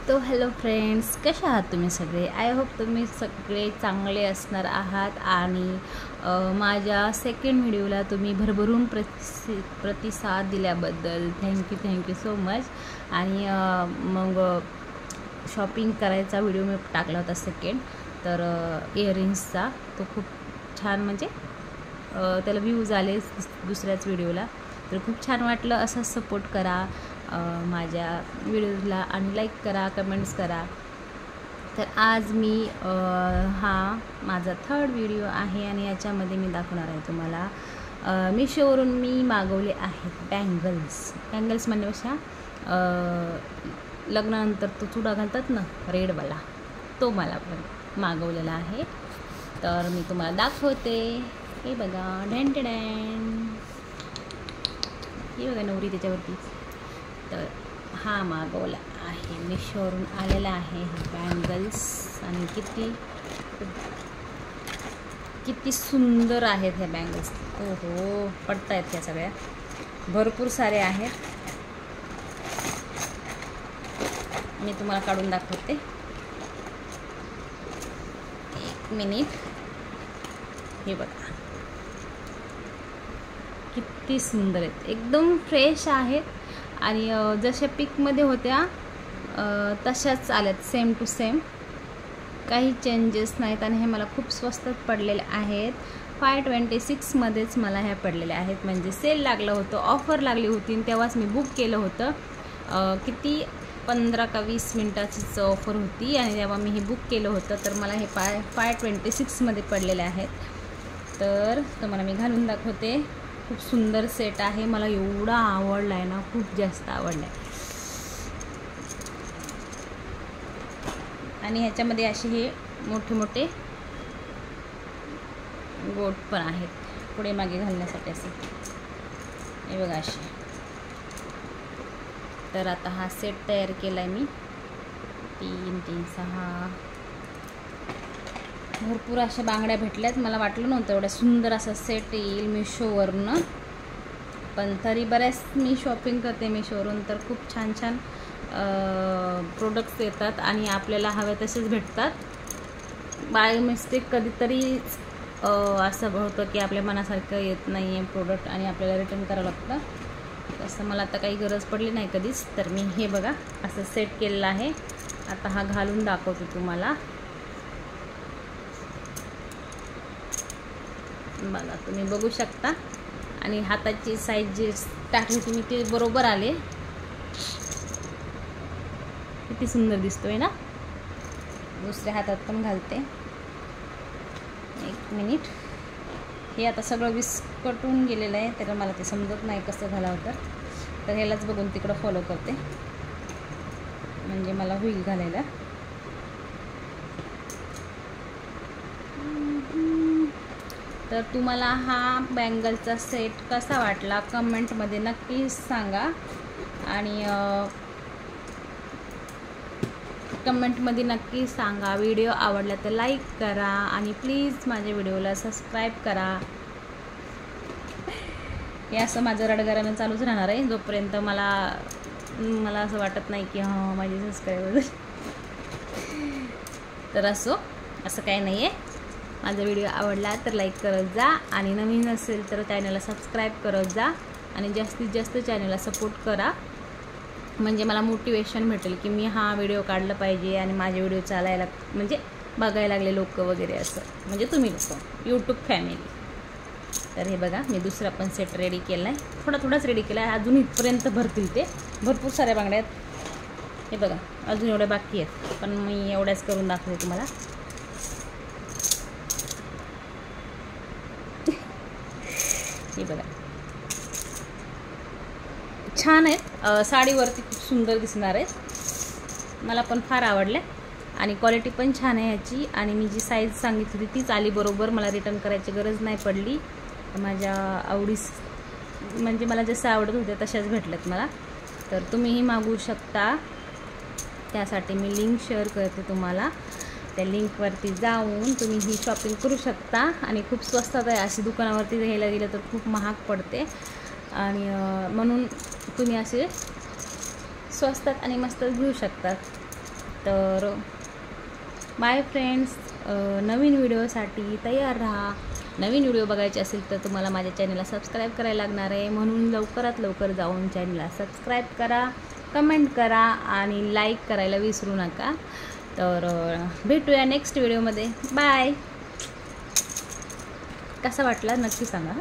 तो hello friends, कशा आहात तुम्ही सगळे? आय होप तुम्ही सगळे चांगले असणार आहात आणि माझ्या सेकंड व्हिडिओला तुम्ही भरभरून प्रतिसाद दिल्याबद्दल थँक्यू सो मच. आणि मग शॉपिंग करायचा व्हिडिओ मी टाकला होता सेकंड, तर इयरिंग्सचा. तो खूप छान, म्हणजे त्याला व्ह्यूज आले दुसऱ्याच व्हिडिओला, तर खूप छान वाटलं. असं सपोर्ट करा माझ्या व्हिडिओजला आणि लाईक करा, कमेंट्स करा. तर आज मी हा माझा थर्ड व्हिडिओ आहे आणि याच्यामध्ये मी दाखवणार आहे तुम्हाला मीशोवरून मी मागवले आहेत बँगल्स म्हणण्यापेक्षा लग्नानंतर तो चुडा घालतात ना रेडवाला, तो मला पण मागवलेला आहे. तर मी तुम्हाला दाखवते. हे बघा, हे बघा नवरी त्याच्यावरती. तर हा मागवला आहे, मीशोवरून आलेला आहे बँगल्स. आणि किती सुंदर आहेत ह्या बँगल्स. हो पडतायत ह्या सगळ्या, भरपूर सारे आहेत. मी तुम्हाला काढून दाखवते, एक मिनिट. हे बघा किती सुंदर आहेत, एकदम फ्रेश आहेत आणि जशा पिकमध्ये होत्या तशाच आल्यात, सेम टू सेम, काही चेंजेस नाहीत. आणि हे मला खूप स्वस्तात पडलेले आहेत. 526मध्येच मला ह्या पडलेल्या आहेत. म्हणजे सेल लागलं होतं, ऑफर लागली होती, तेव्हाच मी बुक केलं होतं. किती 15 का 20 मिनटाचीच ऑफर होती आणि तेव्हा मी हे बुक केलं होतं. तर मला हे 526मध्ये पडलेले आहेत. तर तुम्हाला मी घालून दाखवते. खूप सुंदर सेट आहे, मला एवढा आवडला आहे ना, खूप जास्त आवडला आहे. आणि ह्याच्यामध्ये असे हे मोठे मोठे गोट पण आहेत पुढे मागे घालण्यासाठी असे, हे बघा असे. तर आता हा सेट तयार केला आहे मी. 3, 6 भरपूर अशा बांगड्या भेटल्यात. मला वाटलं नव्हतं एवढा सुंदर असा सेट येईल मीशोवरनं, पण तरी बऱ्याच मी शॉपिंग करते मीशोवरून, तर खूप छान छान प्रोडक्ट्स येतात आणि आपल्याला हवे तसेच भेटतात. बाय मिस्टेक कधीतरीच असं होतं की आपल्या मनासारखं येत नाही आहे प्रोडक्ट आणि आपल्याला रिटर्न करावं लागतं. तसं मला आता काही गरज पडली नाही कधीच. तर मी हे बघा असं सेट केलेलं आहे. आता हा घालून दाखवते तुम्हाला. बघा, तुम्ही बघू शकता. आणि हाताची साईज जे टाकली तुम्ही ते बरोबर आले. किती सुंदर दिसतोय ना. दुसऱ्या हातात पण घालते, एक मिनिट. हे आता सगळं विस्कटून गेलेलं आहे, तर मला ते समजत नाही कसं घालावं. तर ह्यालाच बघून तिकडं फॉलो करते, म्हणजे मला होईल घालायला. तर तुम्हाला हा बँगलचा सेट कसा वाटला कमेंटमध्ये नक्की सांगा. आणि कमेंटमध्ये नक्की सांगा. व्हिडिओ आवडला तर लाईक करा आणि प्लीज माझ्या व्हिडिओला सबस्क्राईब करा. हे असं माझं रडगारानं चालूच राहणार आहे जोपर्यंत मला असं वाटत नाही की हां माझे सबस्क्रायबर. तर असं काही नाही आहे. माझा व्हिडिओ आवडला तर लाईक करत जा आणि नवीन असेल तर चॅनलला सबस्क्राईब करत जा आणि जास्तीत जास्त चॅनलला सपोर्ट करा. म्हणजे मला मोटिवेशन भेटेल की मी हा व्हिडिओ काढला पाहिजे आणि माझे व्हिडिओ चालायला, म्हणजे बघायला लागले लोक वगैरे, असं म्हणजे तुम्ही लोक यूट्यूब फॅमिली. तर हे बघा मी दुसरा पण सेट रेडी केला आहे, थोडाच रेडी केला आहे. अजून इथपर्यंत भरतील ते, भरपूर साऱ्या बांगड्या आहेत. हे बघा अजून एवढ्या बाकी आहेत, पण मी एवढ्याच करून दाखवते तुम्हाला. हे बघा छान आहेत, साडीवरती खूप सुंदर दिसणार आहेत. मला पण फार आवडल्या आणि क्वालिटी पण छान आहे ह्याची. आणि मी जी साईज सांगितली होती तीच आली बरोबर, मला रिटर्न करायची गरज नाही पडली. माझ्या आवडीस, म्हणजे मला जसं आवडत होत्या तशाच भेटल्यात मला. तर तुम्हीही मागवू शकता. त्यासाठी मी लिंक शेअर करते तुम्हाला. त्या लिंकवरती जाऊन तुम्ही ही शॉपिंग करू शकता आणि खूप स्वस्तात आहे. अशी दुकानावरती घ्यायला गेलं तर खूप महाग पडते आणि म्हणून तुम्ही असे स्वस्तात आणि मस्त घेऊ शकतात. तर बाय फ्रेंड्स, नवीन व्हिडिओसाठी तयार राहा. नवीन व्हिडिओ बघायचे असेल तर तुम्हाला माझ्या चॅनलला सबस्क्राईब करायला लागणार आहे, म्हणून लवकरात लवकर जाऊन चॅनलला सबस्क्राईब करा, कमेंट करा आणि लाईक करायला विसरू नका. तर भेटूया नेक्स्ट व्हिडिओमध्ये. बाय. कसा वाटला नक्की सांगा.